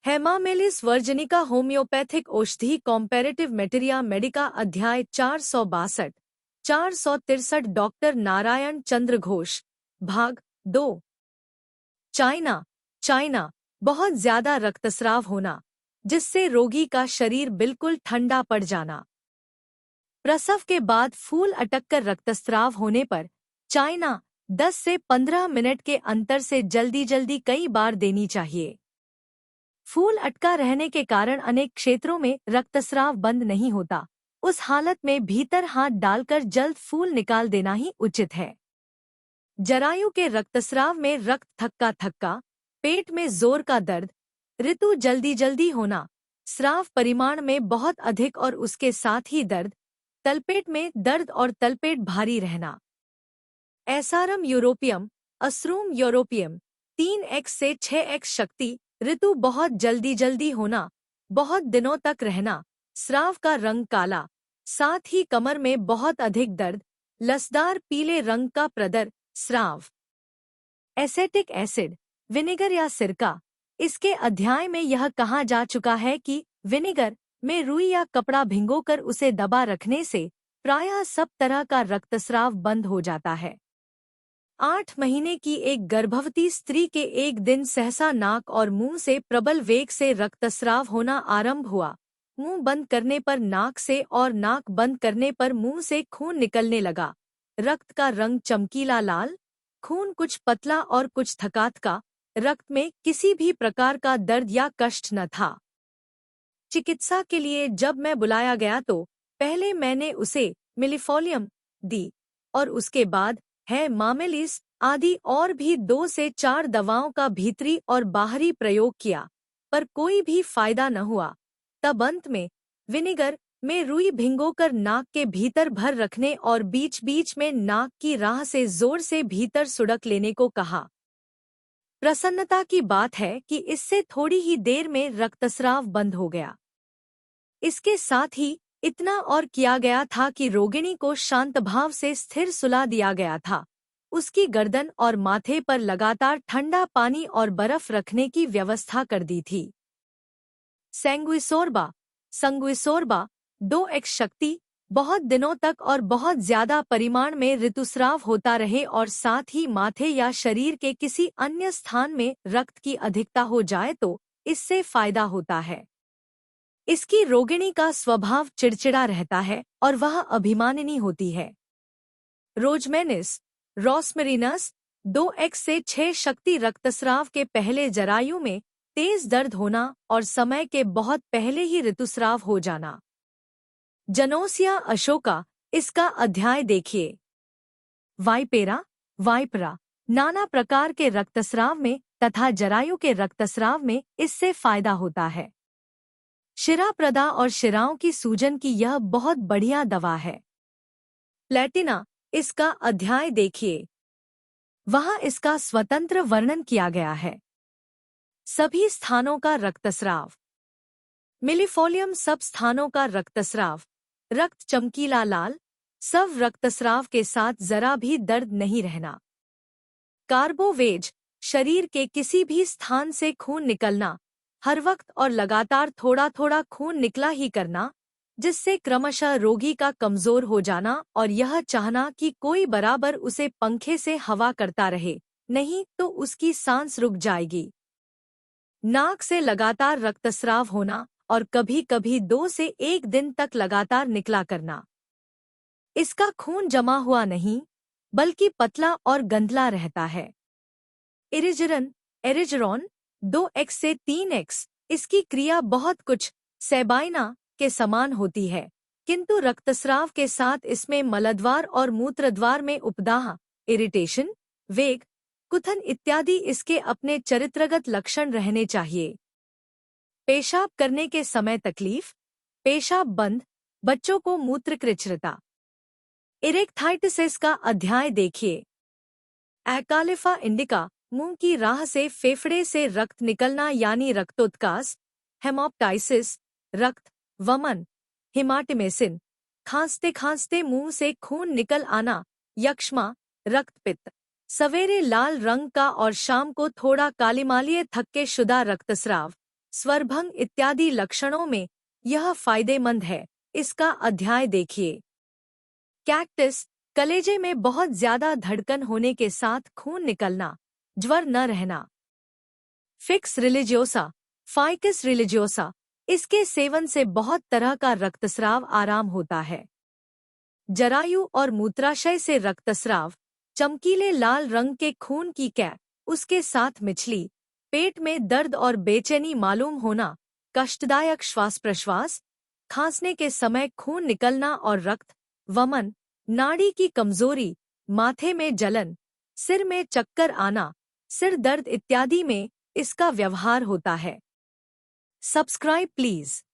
Hamamelis वर्जिनिका homeopathic औषधि कॉम्पैरेटिव मेटेरिया Medica अध्याय 462 463 doctor Narayan चंद्र घोष भाग 2। चाइना चाइना बहुत ज्यादा रक्तस्राव होना, जिससे रोगी का शरीर बिल्कुल ठंडा पड़ जाना। प्रसव के बाद फूल अटककर रक्तस्राव होने पर चाइना 10 से 15 मिनट के अंतर से जल्दी जल्दी कई बार देनी चाहिए। फूल अटका रहने के कारण अनेक क्षेत्रों में रक्तस्राव बंद नहीं होता। उस हालत में भीतर हाथ डालकर जल्द फूल निकाल देना ही उचित है। जरायु के रक्तस्राव में रक्त थक्का थक्का, पेट में जोर का दर्द, ऋतु जल्दी जल्दी होना, स्राव परिमाण में बहुत अधिक और उसके साथ ही दर्द, तलपेट में दर्द और तलपेट भारी रहना। एसारम यूरोपियम, असरूम यूरोपियम 3x से 6x शक्ति, ऋतु बहुत जल्दी जल्दी होना, बहुत दिनों तक रहना, स्राव का रंग काला, साथ ही कमर में बहुत अधिक दर्द, लसदार पीले रंग का प्रदर, स्राव। एसेटिक एसिड, विनेगर या सिरका। इसके अध्याय में यह कहा जा चुका है कि विनेगर में रुई या कपड़ा भिगोकर उसे दबा रखने से प्रायः सब तरह का रक्तस्राव बंद हो जाता है। 8 महीने की एक गर्भवती स्त्री के एक दिन सहसा नाक और मुंह से प्रबल वेग से रक्तस्राव होना आरंभ हुआ। मुंह बंद करने पर नाक से और नाक बंद करने पर मुंह से खून निकलने लगा। रक्त का रंग चमकीला लाल, खून कुछ पतला और कुछ थकात का। रक्त में किसी भी प्रकार का दर्द या कष्ट न था। चिकित्सा के लिए जब मैं बुलाया गया तो पहले मैंने उसे मिलीफोलियम दी और उसके बाद है मामेलिस आदि और भी 2 से 4 दवाओं का भीतरी और बाहरी प्रयोग किया, पर कोई भी फायदा न हुआ। तब अंत में विनेगर में रुई भिगोकर नाक के भीतर भर रखने और बीच बीच में नाक की राह से जोर से भीतर सुड़क लेने को कहा। प्रसन्नता की बात है कि इससे थोड़ी ही देर में रक्तस्राव बंद हो गया। इसके साथ ही इतना और किया गया था कि रोगिणी को शांत भाव से स्थिर सुला दिया गया था। उसकी गर्दन और माथे पर लगातार ठंडा पानी और बर्फ रखने की व्यवस्था कर दी थी। संगुइसोर्बा 2x शक्ति, बहुत दिनों तक और बहुत ज्यादा परिमाण में ऋतुस्राव होता रहे और साथ ही माथे या शरीर के किसी अन्य स्थान में रक्त की अधिकता हो जाए तो इससे फायदा होता है। इसकी रोगिणी का स्वभाव चिड़चिड़ा रहता है और वह अभिमानिनी होती है। रोजमेरिनस 2x से 6 शक्ति, रक्तस्राव के पहले जरायु में तेज दर्द होना और समय के बहुत पहले ही ऋतुस्राव हो जाना। जनोसिया अशोका, इसका अध्याय देखिए। वाइपरा नाना प्रकार के रक्तस्राव में तथा जरायु के रक्तस्राव में इससे फायदा होता है। शिराप्रदा और शिराओं की सूजन की यह बहुत बढ़िया दवा है। प्लेटिना, इसका अध्याय देखिए। वहाँ इसका स्वतंत्र वर्णन किया गया है। सभी स्थानों का रक्तस्राव। मिलीफोलियम, सब स्थानों का रक्तस्राव, रक्त चमकीला लाल, सब रक्तस्राव के साथ जरा भी दर्द नहीं रहना। कार्बोवेज, शरीर के किसी भी स्थान से खून निकलना, हर वक्त और लगातार थोड़ा थोड़ा खून निकला ही करना, जिससे क्रमशः रोगी का कमजोर हो जाना और यह चाहना कि कोई बराबर उसे पंखे से हवा करता रहे, नहीं तो उसकी सांस रुक जाएगी। नाक से लगातार रक्तस्राव होना और कभी कभी 2 से 1 दिन तक लगातार निकला करना। इसका खून जमा हुआ नहीं बल्कि पतला और गंधला रहता है। एरिजरॉन 2x से 3x, इसकी क्रिया बहुत कुछ सेबाइना के समान होती है, किंतु रक्तस्राव के साथ इसमें मलद्वार और मूत्रद्वार में उपदाह, इरिटेशन, वेग, कुथन इत्यादि इसके अपने चरित्रगत लक्षण रहने चाहिए। पेशाब करने के समय तकलीफ, पेशाब बंद, बच्चों को मूत्रकृच्छ्रता। इरेक्थाइटिस का अध्याय देखिए। एकालिफा इंडिका, मुंह की राह से फेफड़े से रक्त निकलना यानी रक्तोत्कास, हेमोप्टाइसिस, रक्त वमन, हिमाटिमेसिन, खांसते खांसते मुंह से खून निकल आना, यक्ष्मा, रक्तपित्त, सवेरे लाल रंग का और शाम को थोड़ा कालिमालिए थक्के शुदा रक्तस्राव, स्वरभंग इत्यादि लक्षणों में यह फायदेमंद है। इसका अध्याय देखिए। कैक्टस, कलेजे में बहुत ज्यादा धड़कन होने के साथ खून निकलना, ज्वर न रहना। फिक्स रिलीजियोसा, फाइकस रिलीजियोसा, इसके सेवन से बहुत तरह का रक्तस्राव आराम होता है। जरायु और मूत्राशय से रक्तस्राव, चमकीले लाल रंग के खून की कै, उसके साथ मिचली, पेट में दर्द और बेचैनी मालूम होना, कष्टदायक श्वास प्रश्वास, खांसने के समय खून निकलना और रक्त वमन, नाड़ी की कमजोरी, माथे में जलन, सिर में चक्कर आना, सिर दर्द इत्यादि में इसका व्यवहार होता है। Subscribe please.